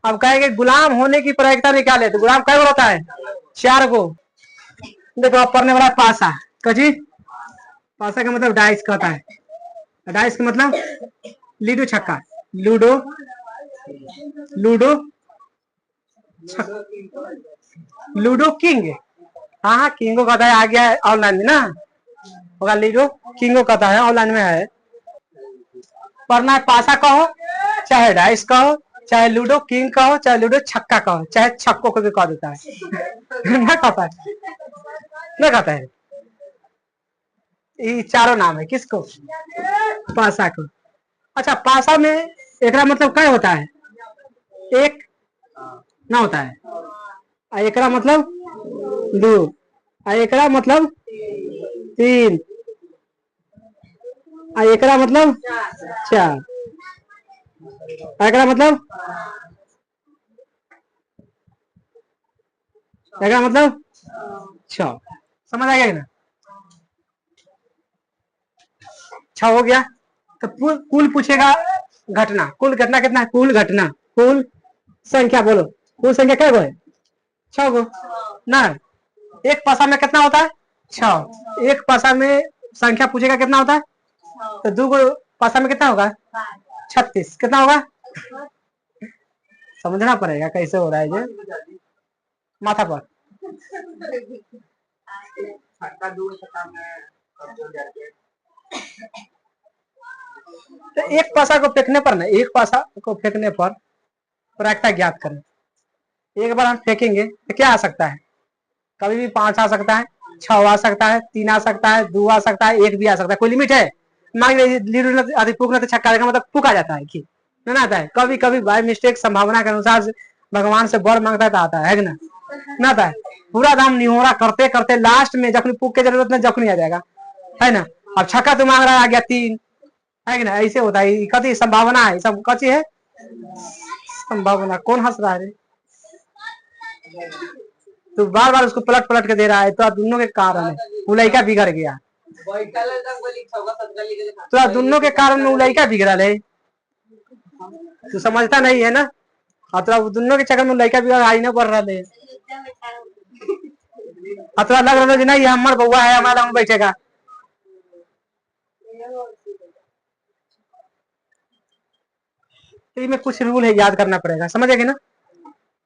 अब कहेंगे गुलाम होने की प्रायिकता निकाले, तो गुलाम कै गो होता है? 4 गो। देखो अब पढ़ने वाला पासा। कजी पासा का मतलब डाइस कहता है। डाइस का मतलब लूडो छक्का, लूडो लूडो लूडो किंग। हाँ हाँ किंगो कहता है, आ गया है ऑनलाइन में ना, होगा लूडो किंगो कहता है, ऑनलाइन में है। पढ़ना है पासा कहो, चाहे डाइस कहो, चाहे लूडो किंग कहो, चाहे लूडो छक्का कहो, चाहे छक्को को भी कह देता है ना कहता है, ना कहता है। ये चारों नाम है किसको? पासा को। अच्छा पासा में एक मतलब क्या होता है? एक ना होता है, एकरा मतलब 2, एकरा मतलब 3, एकरा मतलब 4, एकरा मतलब एकरा मतलब 6। समझ आ गया ना? 6 हो गया। तो कुल पूछेगा घटना, कुल घटना कितना है? कुल घटना, कुल संख्या बोलो, कुल संख्या क्या है? 6 गो ना। एक पासा में कितना होता है? 6। एक पासा में संख्या पूछेगा कितना होता है? तो 2 गो पासा में कितना होगा? 36। कितना होगा? समझना पड़ेगा कैसे हो रहा है ये माथा पर। तो एक पासा को फेंकने पर ना, एक पासा को फेंकने पर प्रायिकता ज्ञात करें। एक बार हम फेंकेंगे तो क्या आ सकता है? कभी भी 5 आ सकता है, 6 आ सकता है, 3 आ सकता है, 2 आ सकता है, 1 भी आ सकता है। कोई लिमिट है? मान लीजिए पुक न छक्का का मतलब पुक आ जाता है कि ना आता है। कभी कभी बाय मिस्टेक संभावना के अनुसार भगवान से बर मांगता है तो आता है ना, ना आता है। पूरा दाम निहोरा करते करते लास्ट में जखनी पुक की जरूरत नहीं जखनी आ जाएगा, है ना। अब छक्का तो मांग रहा है, आ गया 3, है कि ना। ऐसे होता है, कथी संभावना है, सब कथी है संभावना। कौन हंस रहा है? तो बार बार उसको पलट पलट के दे रहा है, तो दोनों के कारण है वो लड़का बिगड़ गया। तो दोनों के कारण वो लड़का बिगड़ा है, तू समझता नहीं है ना। हाँ तो दोनों के चक्कर में लड़का बिगड़ आई ना बढ़ रहा है। तो लग रहा है नहीं हमार बउआ है, हमारा बैठेगा। तो इसमें कुछ रूल है, याद करना पड़ेगा, समझेगी ना।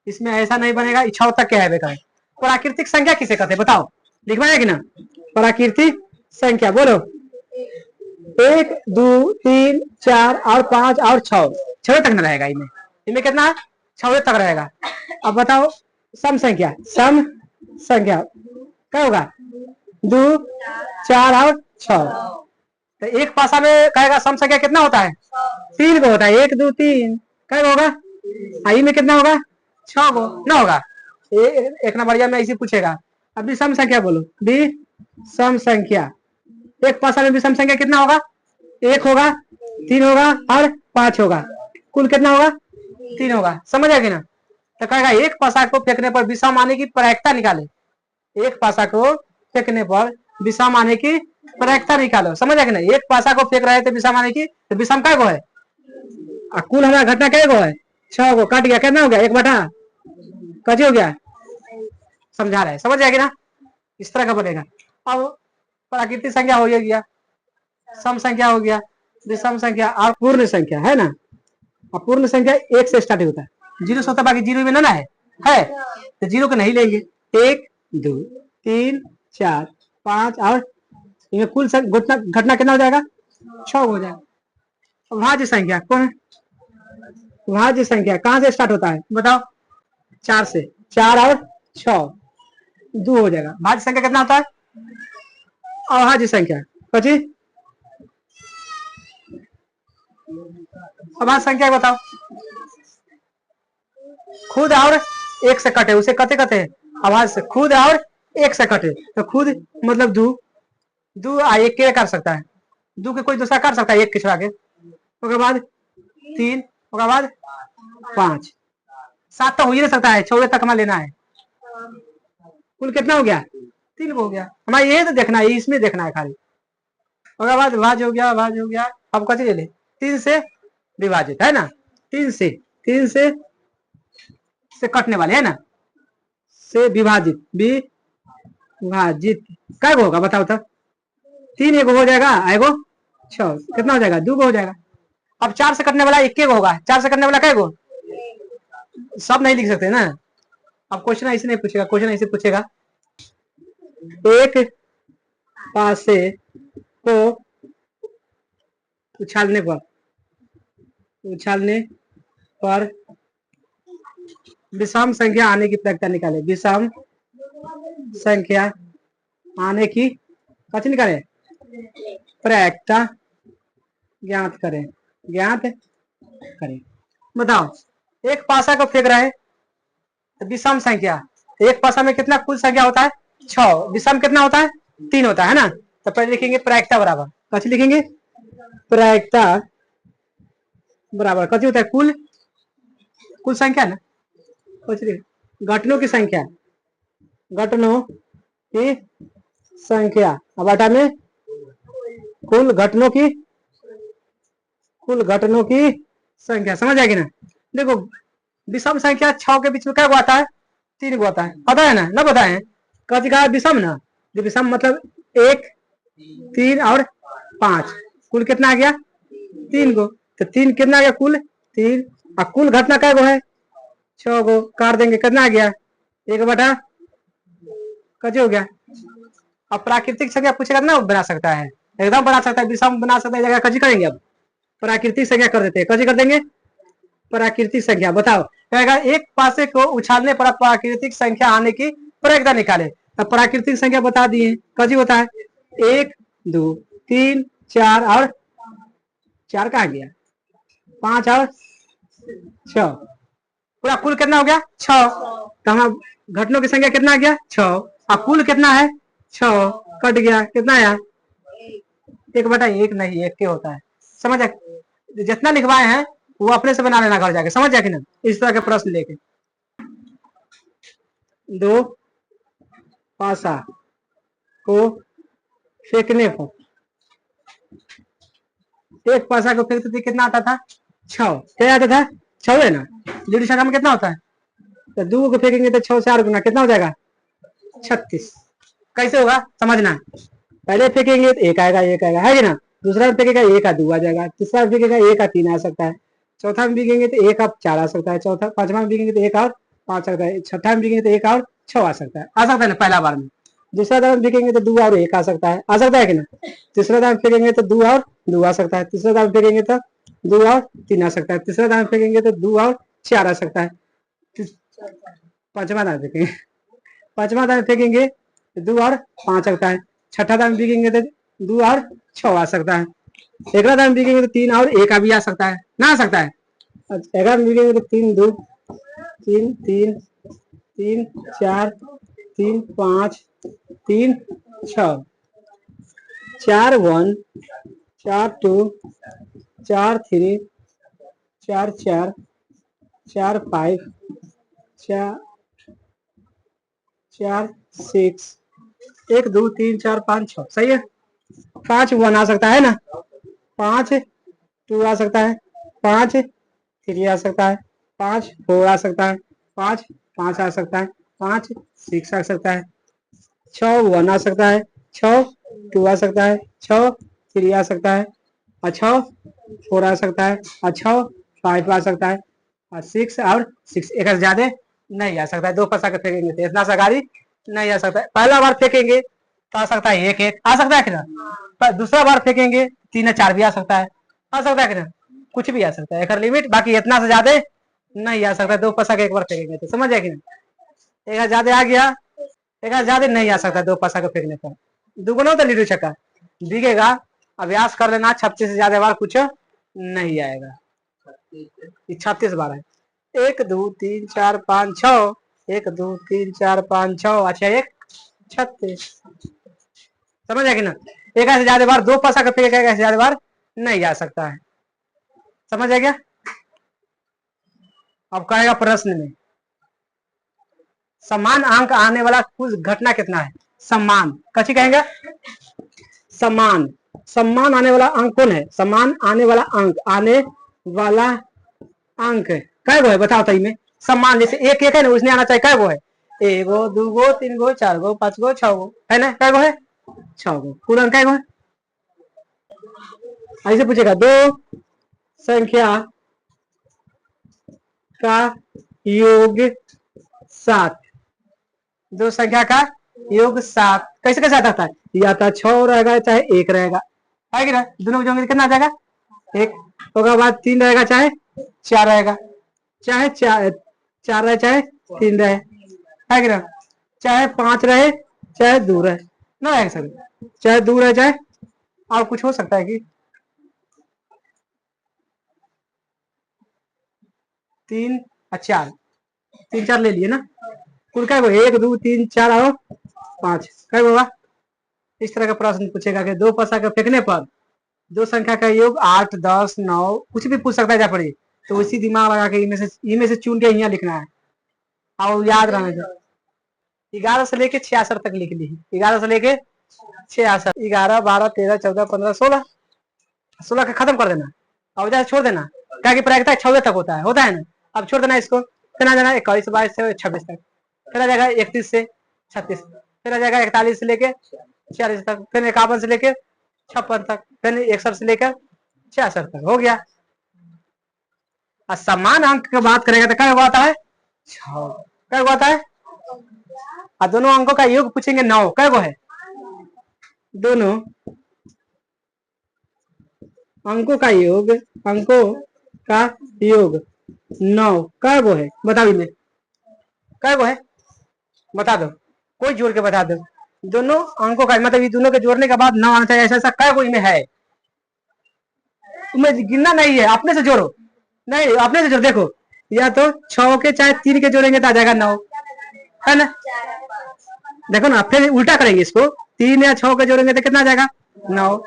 इसमें ऐसा नहीं बनेगा इच्छा तक क्या है बेकार। प्राकृतिक संख्या किसे कहते हैं बताओ, लिखवाएगी ना। प्राकृतिक संख्या बोलो। 1 2 3 4 और 5 और 6 तक न रहेगा। इनमें कितना? 6 तक रहेगा। अब बताओ सम संख्या, सम संख्या क्या होगा? 2 4 और 6। तो एक पासा में कहेगा सम संख्या कितना होता है? 3 को होता है। 1 2 3 क्या होगा? आई में कितना होगा? 6 गो ना होगा। एक नंबर में ऐसे पूछेगा। अभी सम संख्या बोलो, बी सम संख्या। एक पासा में भी सम संख्या कितना होगा? 1 होगा, 3 होगा और 5 होगा। कुल कितना होगा? 3 होगा। समझ आएगी ना। तो कहेगा एक पासा को फेंकने पर विषम आने की प्रायिकता निकाले। एक पासा को फेंकने पर विषम आने की प्रायिकता निकालो। समझ आएगी ना। एक पासा को फेंक रहे थे विषम आने की, तो विषम क्या गो है? कुल हमारा घटना क्या गो है? 6 गो। कट गया कितना हो गया? 1/, कजी हो गया। समझा रहे, समझ जाएगी ना। इस तरह का बनेगा। अब प्राकृतिक संख्या हो गया, सम संख्या हो गया, विषम संख्या और पूर्ण संख्या है ना। और पूर्ण संख्या 1 से स्टार्ट होता है, 0 से होता है, बाकी 0 में ना है तो 0 को नहीं लेंगे। 1 2 3 4 5 और इनमें कुल घटना कितना हो जाएगा? 6 हो जाएगा। भाज्य संख्या कौन है? भाज्य संख्या कहां से स्टार्ट होता है बताओ? 4 से। 4 और 6 2 हो जाएगा। भाज्य संख्या कितना होता है? अभाज्य संख्या कथी? अभाज्य संख्या बताओ। खुद और 1 से कटे उसे कते कते अभाज्य से। खुद और 1 से कटे तो खुद मतलब 2 2 1 के कर सकता है, 2 के कोई दूसरा कर सकता है 1 के छुड़ा के। उसके बाद 3, उसके बाद 5, 7 तो हो ही नहीं सकता है, 6 तक हमें लेना है। कुल कितना हो गया? 3 हो गया। हमारे ये तो देखना है, इसमें देखना है खाली। उसके बाद भाज्य हो गया, भाज्य हो गया। अब कथी ले ले? 3 से विभाजित है ना। 3 से से कटने वाले है ना, से विभाजित, विभाजित क्या होगा बताओ तो। 3 एगो हो जाएगा, एगो 6, कितना हो जाएगा 2 हो जाएगा। अब 4 से कटने वाला 1 होगा, 4 से कटने वाला क्या गो, सब नहीं लिख सकते ना। अब क्वेश्चन ऐसे नहीं पूछेगा, क्वेश्चन ऐसे पूछेगा एक पासे को उछालने पर विषम संख्या आने की प्रक्रिया निकाले, विषम संख्या आने की कथी निकाले, प्रक्रिया ज्ञात करें, ज्ञात करें। बताओ एक पासा को फेंक रहे हैं विषम संख्या, एक पासा में कितना कुल संख्या होता है 6, विषम कितना होता है 3 होता है ना। तो पहले लिखेंगे प्रायिकता बराबर, कथी लिखेंगे, प्रायिकता बराबर कथी होता है, कुल, कुल संख्या ना, घटनों की संख्या, घटनों की संख्या, अब आटा में कुल घटनों की, कुल घटनों की संख्या, समझ आएगी ना। देखो विषम संख्या 6 के बीच में क्या आता है, 3 आता है, पता है ना, पता है कथी कहा विषम ना, विषम मतलब 1 3 और 5, कुल कितना आ गया 3 गो, तो 3 कितना आ गया कुल 3, और कुल घटना क्या गो है 6 गो, काट देंगे कितना आ गया 1 बटा कथी हो गया। अब प्राकृतिक संख्या पूछेगा ना बना सकता है, एकदम बना सकता है, विषम बना सकता है, जगह कथी करेंगे, अब प्राकृतिक संख्या कर देते हैं, कथी कर देंगे प्राकृतिक संख्या। बताओ कहेगा एक पासे को उछालने पर प्राकृतिक संख्या आने की प्रक्रिया निकाले, अब प्राकृतिक संख्या बता दिए कथी होता है 1 2 3 4 और 4 कहा गया 5 और 6, पूरा कुल कितना हो गया 6, तो हम घटनों की संख्या कितना आ गया 6, और कुल कितना है 6, कट गया कितना आया 1 बटा 1 नहीं 1 के होता है, समझ आए, जितना लिखवाए हैं वो अपने से बना लेना घर जाके, समझ जाए कि ना। इस तरह के प्रश्न लेके 2 पासा को फेंकने पर, एक पासा को फेंकते थे कितना आता था 6, क्या आता था 6 है ना, लीड शाखा में कितना होता है, तो 2 को फेंकेंगे तो 6 से 8 गुना कितना हो जाएगा 36। कैसे होगा समझना, पहले फेंकेंगे तो 1 आएगा, 1 आएगा है कि ना, दूसरा फेंकेगा 1 का 2 आ जाएगा, तीसरा फेंकेगा 1 का 3 आ सकता है, चौथा में बिकेंगे तो 1 का 4 आ सकता है, चौथा पांचवा में बिकेंगे तो 1 और 5 सकता है, छठा में बिकेंगे तो 1 और 6 आ सकता है ना पहला बार में। दूसरा दाम फेंकेंगे तो 2 और 1 आ सकता है कि ना, तीसरा दाम फेंकेंगे तो 2 और 2 आ सकता है, तीसरा दाम फेंकेंगे तो 2 और 3 आ सकता है, तीसरा दाम फेंकेंगे तो 2 और 4 आ सकता है, पांचवा दाम फेंकेंगे, पांचवा दाम फेंकेंगे तो 2 और 5 सकता है, छठा दाम फेंकेंगे तो 2 और 6 आ सकता है, ग्यारह दाम बिकेंगे तो 3 और 1 भी आ सकता है ना, आ सकता है, 11 बिकेंगे तो 3 2 3 3 3 4 3 5 3 6 4 1 4 2 4 3 4 4 4 5 4 4 6 1 2 3 4 5 6 सही है, 5 1 आ सकता है ना, 5 2 आ सकता है, 5 3 आ सकता है, 5 4 आ सकता है, 5 5 आ सकता है, 5 6 आ सकता है, 6 1 आ सकता है, 6 2 आ सकता है, 6 3 आ सकता है, और 6 4 आ सकता है, और 6 5 आ सकता है, और 6 और 6 एक से ज्यादा नहीं आ सकता है। 2 पसा के फेंकेंगे तो इतना सा गाड़ी नहीं आ सकता है, पहला बार फेंकेंगे तो आ सकता है 1 1 आ सकता है कि ना, दूसरा बार फेंकेंगे 3 4 भी आ सकता है, कि ना, कुछ भी आ सकता है, एक लिमिट, बाकी इतना से ज्यादा नहीं आ सकता। 2 पसा के एक बार फेंकेंगे तो समझ जाए कि ना, एक ज्यादा आ गया, एक ज्यादा नहीं आ सकता 2 पसा के फेंकने पर, दुगुना तो लीडू छक्का दिखेगा, अभ्यास कर लेना, 36 से ज्यादा बार कुछ नहीं आएगा, 36 बार है, 1 2 3 4 5 6 1 2 3 4 5 6, अच्छा 1 36, समझ आए कि ना, एक से ज्यादा बार 2 पसा के फेंकेगा, एक से ज्यादा बार नहीं आ सकता है, समझ आ गया। अब कहेगा प्रश्न में समान अंक आने वाला कुल घटना कितना है, समान कथी कहेंगे, समान, समान आने वाला अंक कौन है, समान आने वाला अंक, आने वाला अंक क्या है बताओ, तई में सम्मान जैसे एक एक है ना, उसने आना चाहिए कै गो है, एगो दूगो तीन गो चार गो पांच गो छह गो है ना, कै गो है, छह गो। कुल अंक कै गो है? ऐसे पूछेगा दो संख्या का योग 7, दो संख्या का योग 7 कैसे कैसे आता है, या तो 6 रहेगा चाहे 1 रहेगा, है कि ना, दोनों जोड़ेंगे कितना आ जाएगा 1, उसके बाद 3 रहेगा चाहे 4 रहेगा, चाहे 4 रहे चाहे 3 रहे, है कि ना, चाहे 5 रहे चाहे 2 रहे ना, है सर, चाहे 2 रहे चाहे और कुछ हो सकता है कि 3 और 4, 3 4 ले लिए ना, कुल क्या 1 2 3 4 और 5 क्या होगा। इस तरह का प्रश्न पूछेगा कि दो पसा के फेंकने पर दो संख्या का योग 8 10 9 कुछ भी पूछ सकता है, जा पड़ी तो उसी दिमाग लगा के इनमें से चुन के यहाँ लिखना है और याद रहना चाहिए। 11 से लेके 66 तक लिख ली, 11 से लेके 66, 11 12 13 14 15 16, 16 का खत्म कर देना और जैसे छोड़ देना, क्या कि प्रायिकता 14 तक होता है ना, अब छोड़ देना इसको, फिर आ जाना 21 22 से 26 तक, फिर आ जाएगा 31 से 36, फिर आ जाएगा 41 से लेके 46 तक, फिर 51 से लेके 56 तक, फिर 61 से लेकर 66 तक हो गया। और समान अंक की बात करेगा तो क्या होता है 6, क्या होता है, और दोनों अंकों का योग पूछेंगे 9, क्या है, दोनों अंकों का योग 9 क्या है, बता भी क्या है, बता दो, कोई जोड़ के बता दो, दोनों अंकों का मतलब ये दोनों के जोड़ने के बाद 9 आना चाहिए, ऐसा ऐसा क्या कोई में है, तुम्हें गिनना नहीं है, अपने से जोड़ो, नहीं अपने से जोड़ो, देखो या तो 6 के चाहे 3 के जोड़ेंगे तो आ जाएगा 9, है ना, देखो ना, फिर उल्टा करेंगे इसको, 3 या 6 के जोड़ेंगे तो कितना आ जाएगा 9,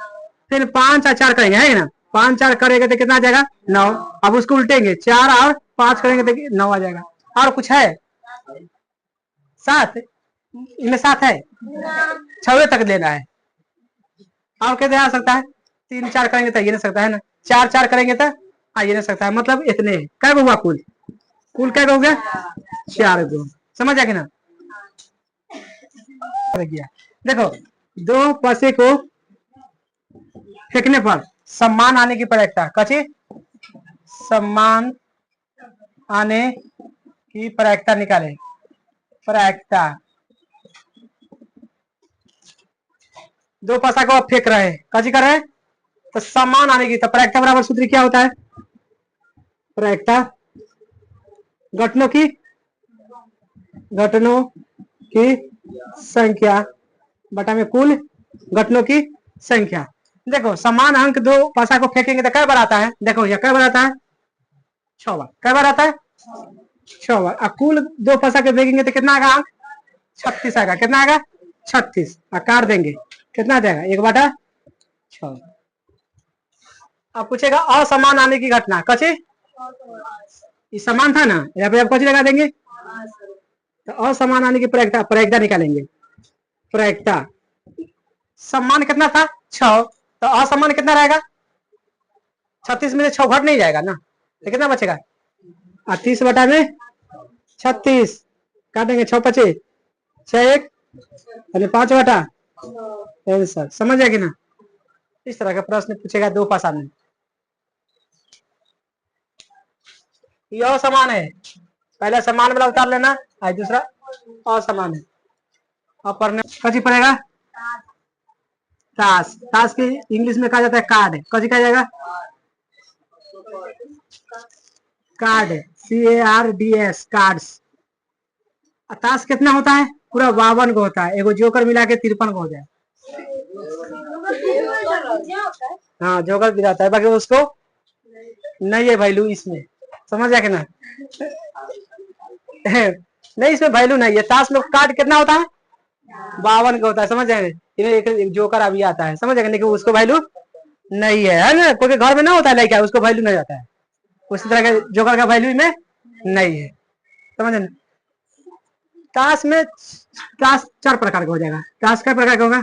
फिर 5 और 4 करेंगे, है ना, 5 4 करेंगे तो कितना आ जाएगा 9, अब उसको उल्टेंगे 4 और 5 करेंगे तो 9 आ जाएगा, और कुछ है 7, इनमें 7 है, 6 तक लेना है, और कैसे आ सकता है, 3 4 करेंगे तो ये नहीं सकता है ना, 4 4 करेंगे तो आ ये नहीं सकता है, मतलब इतने क्या हुआ, कुल क्या हो गया 4 गो, समझ आ गया ना। देखो दो पैसे को फेंकने पर सम्मान आने की प्रायिकता, कची सम्मान आने की प्रायिकता निकाले, प्रायिकता, दो पैसा को फेंक रहे हैं, कची कर रहे हैं तो सम्मान आने की, तो प्रायिकता बराबर सूत्र क्या होता है, प्रायिकता घटनों की संख्या बटा में कुल घटनों की संख्या। देखो समान अंक दो पैसा को फेंकेंगे तो क्या बार आता है, देखो यह क्या बार आता है 6 बार, क्या बार आता है 6 बार, और कुल दो पैसा के फेंकेंगे तो कितना आएगा अंक 36 आएगा, कितना आएगा 36, काट देंगे कितना आ जाएगा 1/6। अब पूछेगा असमान आने की घटना, कचे ये समान था ना, यहाँ पे आप कची लगा देंगे, तो असमान आने की प्रायिकता निकालेंगे, प्रायिकता सम्मान कितना था 6, तो असमान कितना रहेगा 36 में से 6 घट नहीं जाएगा ना, तो कितना बचेगा 30 बटा में 36, काटेंगे 6 5 6 1 यानी 5 बटा आंसर, समझ आएगी ना। इस तरह का प्रश्न पूछेगा दो पासा में, यह समान है, पहले समान वाला उतार लेना, और दूसरा असमान है, और पढ़ने कची पड़ेगा ताश, ताश की इंग्लिश में कहा जाता है कार्ड, कची कहा जाएगा कार्ड, CARDS कार्ड्स। ताश कितना होता है पूरा 52 को होता है, एगो जोकर मिला के 53 को हो जाए, हाँ जोकर भी जाता है, बाकी उसको नहीं है वैल्यू इसमें, समझ आ के ना नहीं इसमें वैल्यू नहीं है, ताश में कार्ड कितना होता है 52 का होता है, समझ आए, एक जोकर अभी आता है, समझ आएगा, लेकिन उसको वैल्यू नहीं है ना, कोई घर में ना होता है लड़का उसको वैल्यू नहीं आता है, उसी तरह के जोकर का वैल्यू में नहीं है, समझ ना। ताश में ताश 4 प्रकार का हो जाएगा, ताश क्या प्रकार का होगा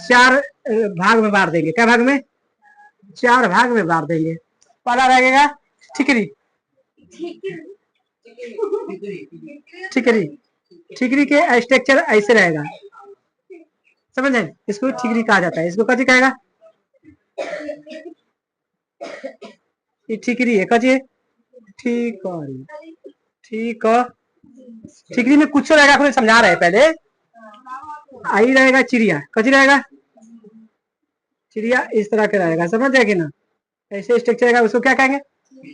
4 भाग में बांट देंगे, क्या भाग में 4 भाग में बांट देंगे, पहला रहेगा ठिकरी, ठिकरी। ठिकरी के स्ट्रक्चर ऐसे रहेगा, समझ आए? इसको ठिकरी कहा जाता है। इसको कथी कहेगा? ये ठिकरी है, कथी है? ठिकरी। ठीक है, ठिकरी में कुछ रहेगा, कुछ समझा रहे हैं पहले। आई रहेगा चिड़िया, कथी रहेगा? चिड़िया इस तरह के रहेगा, समझ जाएगी ना? ऐसे स्ट्रक्चर रहेगा, उसको क्या कहेंगे?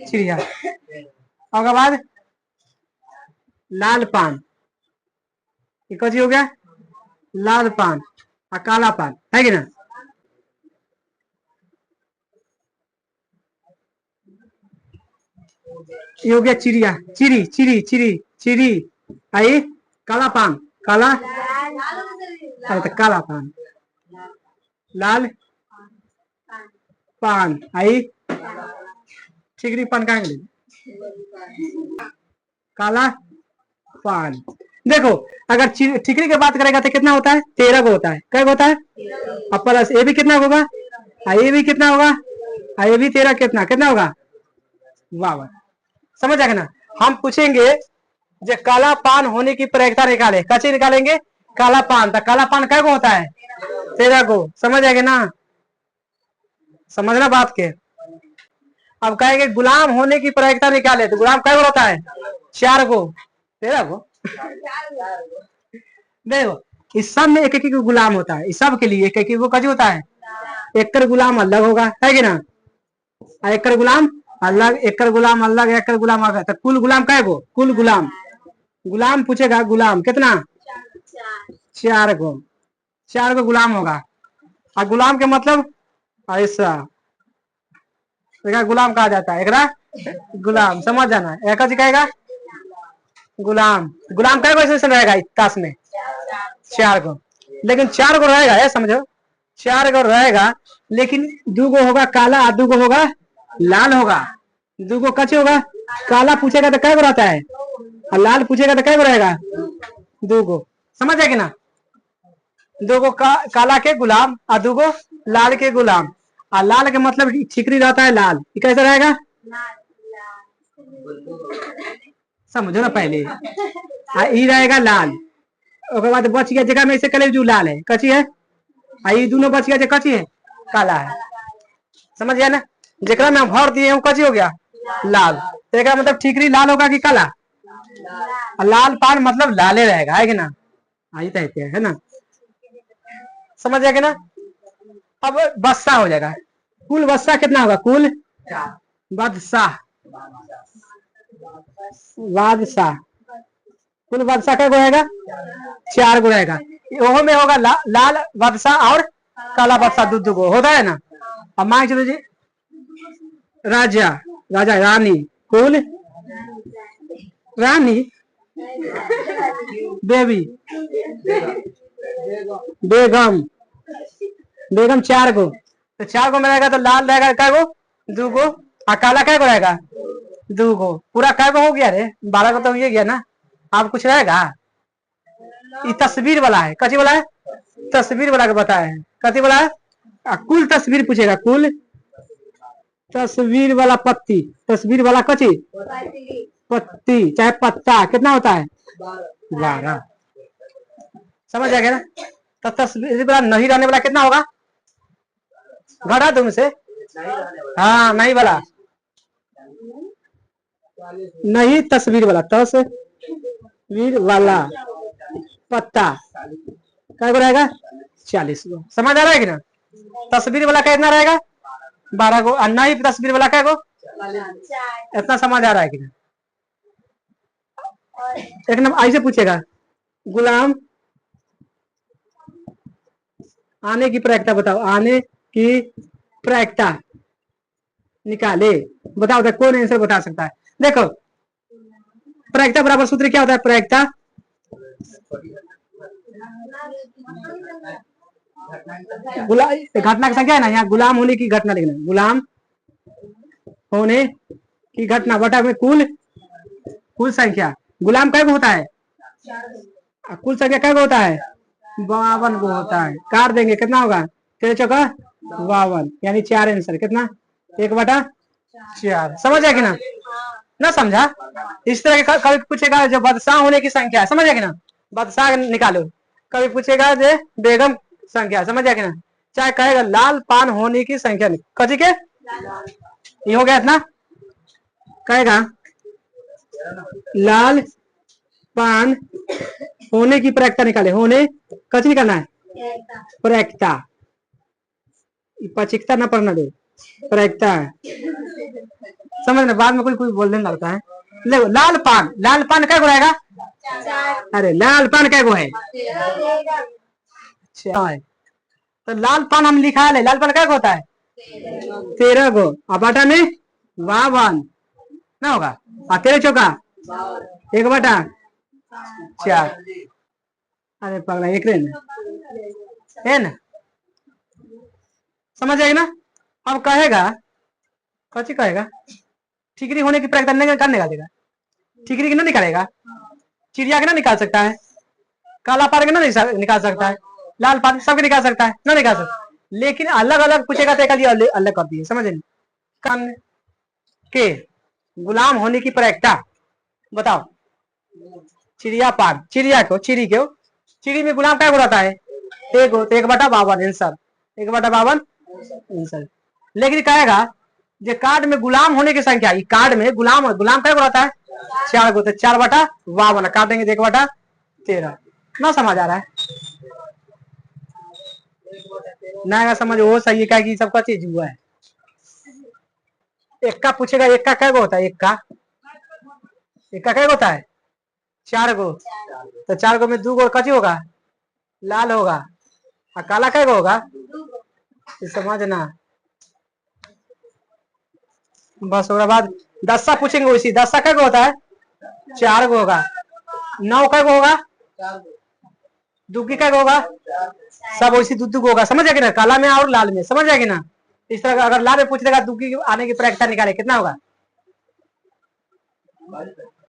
चिड़िया। और बाद लाल पान, ये कथी हो गया? लाल पान और काला पान, है कि ना? ये हो गया चिड़िया, चिड़ी चिड़ी चिड़ी चिड़ी। आई काला पान, काला, अरे तो काला पान। लाल पान, आई ठिकरी पान का काला पान। देखो, अगर ठिकरी की बात करेगा तो कितना होता है? 13 को होता है। क्या होता है? अब प्लस ये भी कितना होगा? ये भी कितना होगा? ये भी 13 कितना कितना होगा? 52। समझ आएगा ना? हम पूछेंगे जो काला पान होने की प्रयोगता निकाले, कैसे निकालेंगे? काला पान, तो काला पान क्या को होता है? 13 को। समझ आएगा ना? समझना बात के। अब कहेंगे गुलाम होने की प्रयोगता निकाले, तो गुलाम क्या होता है? 4 को। 13 को। देखो, इस सब में एक एक गुलाम होता है, इस सब के लिए एक एक वो कज होता है। एक गुलाम अलग होगा, है कि ना? एक गुलाम अलग, एक गुलाम अलग, एक गुलाम अलग, तो कुल गुलाम क्या गो? कुल गुलाम। गुलाम पूछेगा, गुलाम कितना? 4 को। 4 को गुलाम होगा। और गुलाम के मतलब ऐसा गुलाम कहा जाता है, एक गुलाम। समझ जाना, एक कहेगा गुलाम। गुलाम क्या को रहेगा ताश में? 4 को। लेकिन 4 को रहेगा, ये समझो, 4 को रहेगा, लेकिन 2 को होगा काला और 2 को होगा लाल होगा। 2 को कच्चे होगा। काला पूछेगा तो क्या को रहता है, और लाल पूछेगा तो क्या को रहेगा? 2 को। समझ आएगी ना? 2 को काला के गुलाम और 2 को लाल के गुलाम। और लाल के मतलब ठिकरी रहता है लाल। ये कैसे रहेगा? समझो ना पहले। ई रहेगा लाल, उसके बाद बच गया जगह में ऐसे कलर जो लाल है, कच्ची है। ये दोनों बच गया जो कच्ची है, काला है। समझ गया ना? जरा में हम भर दिए हूँ कच्ची हो गया लाल, तो मतलब ठिकरी लाल होगा कि काला? लाल पान मतलब लाले रहेगा, है कि ना? आई कहते हैं, है ना? समझ जाएगा ना? अब बस्सा हो जाएगा। कुल बस्सा कितना होगा? कुल बादशाह, बादशाह। कुल बादशाह क्या रहेगा? 4 को रहेगा। ओहो में होगा लाल बादशाह और काला बादशाह, दूध को होता है ना? अब मान चलो जी, राजा, राजा, रानी, कुल रानी, बेबी, बेगम, बेगम 4 को। तो 4 को में रहेगा तो लाल रहेगा क्या को? 2 को। और काला क्या को रहेगा? 2 को। पूरा क्या को हो गया रे? 12 को तो ये गया ना? आप कुछ रहेगा? ये तस्वीर वाला है, कथी वाला है? तस्वीर वाला के बताया है, कथी वाला है? कुल तस्वीर पूछेगा, कुल तस्वीर वाला पत्ती, तस्वीर वाला कथी? पत्ती चाहे पत्ता कितना होता है? 12। समझ आ गया ना? तो तस्वीर वाला नहीं रहने वाला कितना होगा? घटा तुमसे, हाँ नहीं वाला, नहीं तस्वीर वाला, तस्वीर वाला पत्ता क्या रहेगा? 40 को। समझ आ रहा है कि ना? तस्वीर वाला कितना रहेगा? 12 को। और नहीं तस्वीर वाला क्या को? इतना समझ आ रहा है कि ना? एक नंबर ऐसे पूछेगा, गुलाम आने की प्रायिकता बताओ, आने की प्रायिकता निकाले। बताओ तो कौन आंसर बता सकता है? देखो, प्रायिकता बराबर सूत्र क्या होता है? प्रायिकता घटना की संख्या है ना, यहाँ गुलाम होने की घटना लिखना, गुलाम होने की घटना बटा में कुल, कुल संख्या। गुलाम कै होता है? कुल संख्या कै होता है? 52 को होता है। काट देंगे कितना होगा? 13 चौका 52, यानी 4 आंसर कितना? 1/4। समझ आए कि ना? ना समझा। इस तरह के कभी पूछेगा जो बादशाह होने की संख्या है, समझ आएगी ना, बादशाह निकालो। कभी पूछेगा जो बेगम संख्या, समझ आएगी ना। चाहे कहेगा लाल पान होने की संख्या, कथी के ये हो गया इतना। कहेगा लाल पान होने की प्रैक्टा निकाले, होने कथी निकालना है, प्रैक्टा, पचिकता ना पढ़ना दे, प्रैक्टा है, समझ ना। बाद में कोई कोई बोलने लगता है। ले लाल पान, लाल पान क्या रहेगा, अरे लाल पान क्या है, तो लाल पान हम लिखा है, लाल पान क्या होता है 13 गो, अब बटा में 52 ना होगा, और 13 चौका 1/4, अरे पगला एक है ना, समझ आएगी ना। अब कहेगा कथी कहेगा, ठिकरी होने की प्रयत्न नहीं निकालेगा, ठिकरी की ना निकालेगा, चिड़िया के ना निकाल सकता है, काला पार के ना निकाल सकता है, लाल पान सबके निकाल सकता है ना, निकाल सकता। लेकिन अलग अलग पूछेगा तो एक अलग कर दिए, समझ नहीं। कान के गुलाम होने की प्रयत्ता बताओ, चिड़िया पार, चिड़िया को चिड़ी क्यों, चिड़ी में गुलाम क्या रहता है, एक हो, तो 1/52 आंसर, 1/52 आंसर। लेकिन कहेगा जो कार्ड में गुलाम होने की संख्या, कार्ड में गुलाम गुलाम क्या रहता है 4 गो, तो 4/52 काट देंगे 1/13 ना, समझ आ रहा है ना, समझ वो सही है कि सबका चीज हुआ है। एक्का पूछेगा, एक्का क्या होता है, एक्का क्या होता है 4 गो, तो 4 गो में 2 गो कची होगा, लाल होगा, और काला क्या होगा, समझना बस। उसके बाद 10 पूछेंगे उसी, 10 क्या होता है 4 गो होगा, 9 क्या होगा, दुग्गी क्या होगा, सब वैसी दूध होगा, समझ आएगी ना, काला में और लाल में, समझ आएगी ना। इस तरह अगर लाल में पूछ लेगा दुग्गी आने की प्रैक्टिस निकाले कितना होगा,